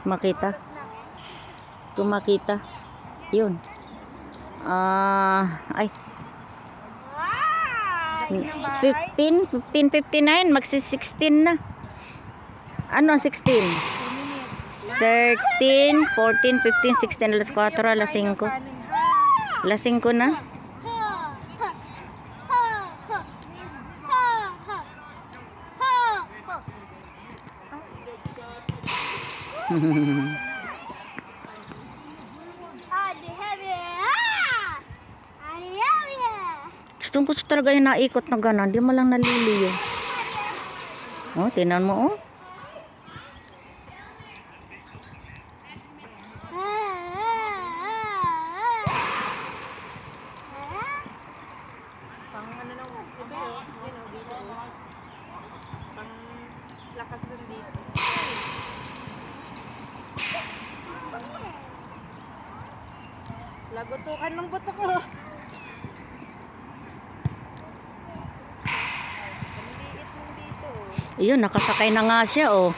Makita. Tumakita. Yun. Ay. 15:59, magsi 16 na. Ano 16? 13, 14, 15, 16, alas 4, alas 5. Alas 5 na. Gusto talaga yung naikot na gano'n. Di mo lang naliliyo. Oh, tinan mo oh. Pang ano nang dito. Pang lakas dun dito. Lagutukan ng buto ko. Liit ng dito. Iyon, nakasakay na nga siya oh.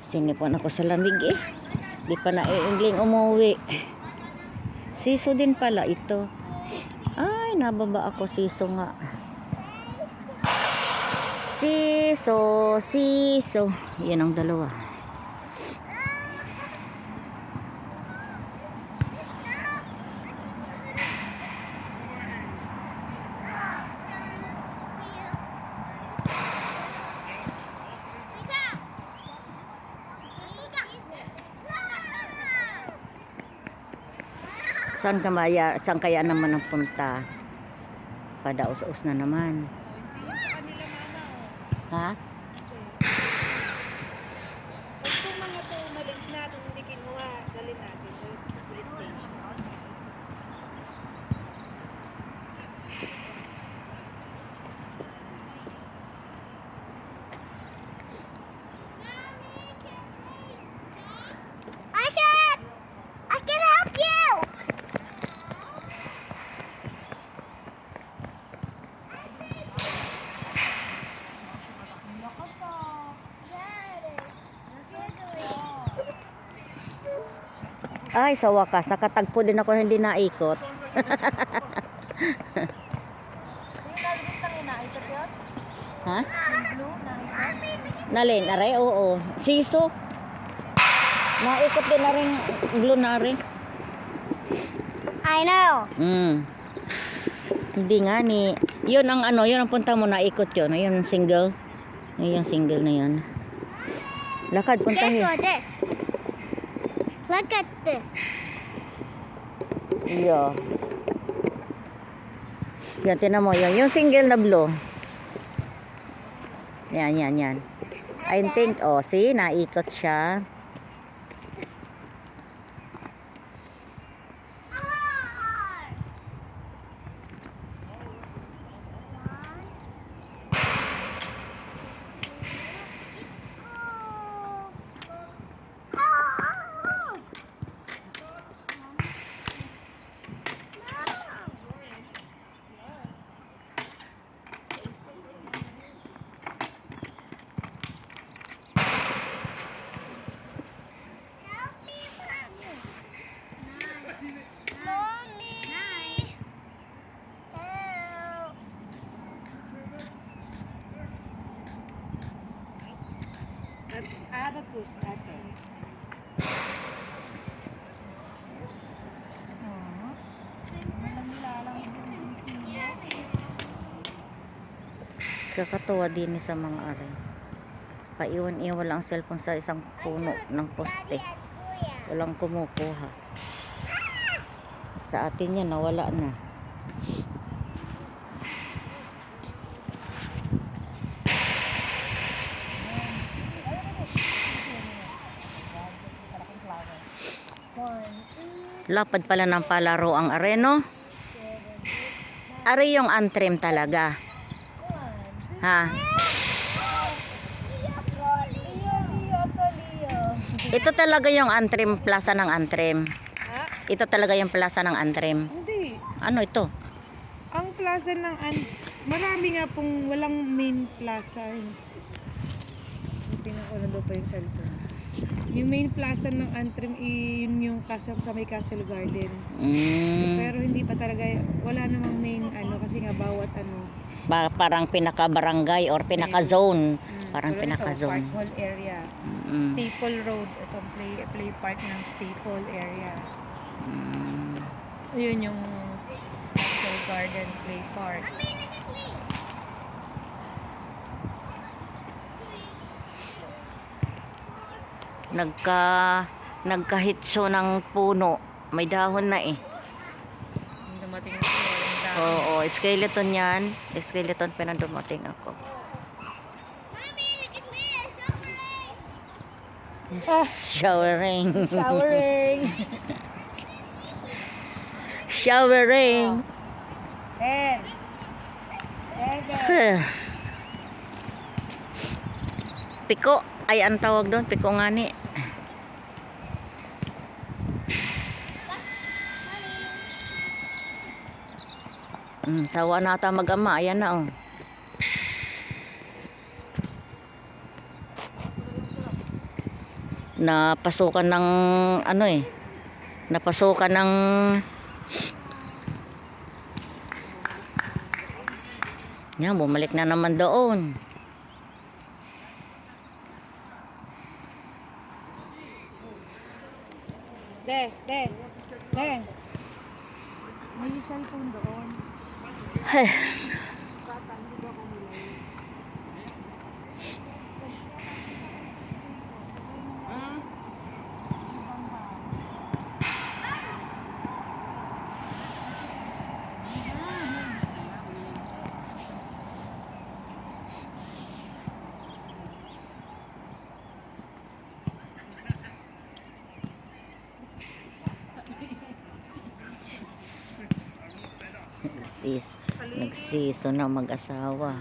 Sinipon ako sa lamig eh. Di pa naiingling umuwi. Siso din pala ito. Ay, nababa ako siso nga. Siso. Yan ang dalawa. Saan kaya naman ang punta? Padaos-os na naman. Ha? Kung mga to umalis na, kung hindi kinuha, dalhin natin sa police station. I can help you. Ay, sa wakas, nakatagpo din ako hindi naikot. Ha? Nalin, aray, oo. Siso. Naikot din na rin blue na rin. I know. Hindi nga ni. Yun ang ano, yun ang punta mo, naikot yun. Ayun, single. Ayun, single na yun. Lakad, punta This yun. or this? Look at this. Yeah. Yan, tinan mo yun. Yung single na blue. Yan. I think, oh, see, naikot siya. Abacus, ate. Kakatuwa din sa mga aray. Paiwan-iwan lang ang cellphone sa isang puno ng poste. Walang kumukuha. Sa atin yan, nawala na. Lapad pala ng palaro ang areno. Are yung antrim talaga. Ha? Ito talaga yung antrim, plaza ng antrim. Ha? Ito talaga yung plaza ng antrim. Hindi. Ano ito? Ang plaza ng marami nga pong walang main plaza. Pinakuna daw pa yung cellphone. Yung main plaza ng Antrim, yun yung sa may Castle Garden. Pero hindi pa talaga, wala namang main kasi nga bawat Parang pinaka-barangay or pinaka-zone. Parang tulad pinaka-zone. ito, Park Hall area. Staple Road, itong play park ng Staple area. Yun yung Castle Garden Play Park. Nagkahitso ng puno. May dahon na eh. Yung dumating na siya, yung dami. Oo, skeleton yan. Skeleton pa nang dumating ako. Showering. Showering! Showering. 10 7 Piko. Ay, ang tawag doon. Piko nga ni. Sawa na ata mag-ama. Ayan na oh. Napasukan ng napasukan ng yan, bumalik na naman doon. De. May cellphone doon. Hey. Nagsiso na mag-asawa.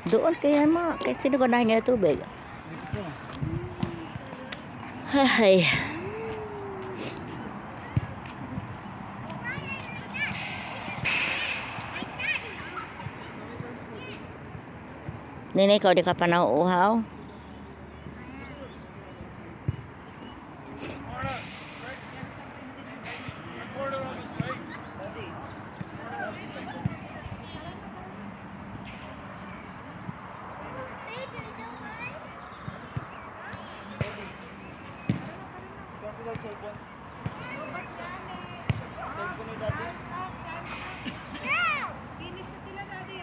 Doon kaya kaya sino ko nahinga ng tubig? Hay. Nene, ikaw di ka pa nauuhaw? Finish na sila daddy.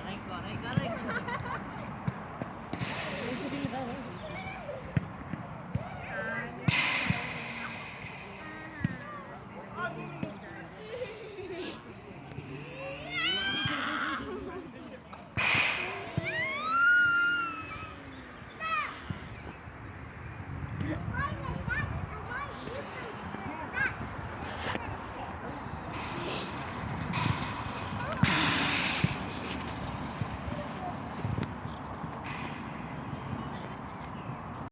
Let's go.